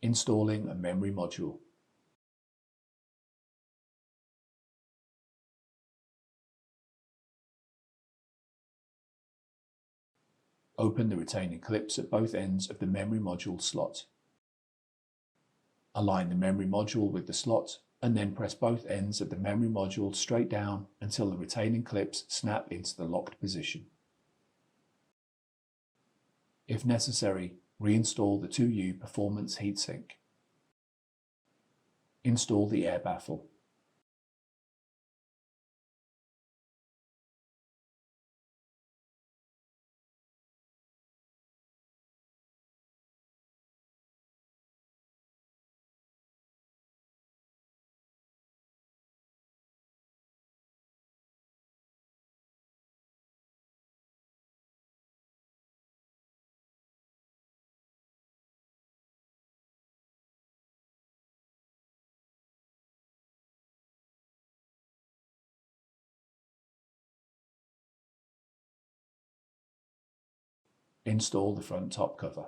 Installing a memory module. Open the retaining clips at both ends of the memory module slot. Align the memory module with the slot and then press both ends of the memory module straight down until the retaining clips snap into the locked position. If necessary, reinstall the 2U performance heatsink. Install the air baffle. Install the front top cover.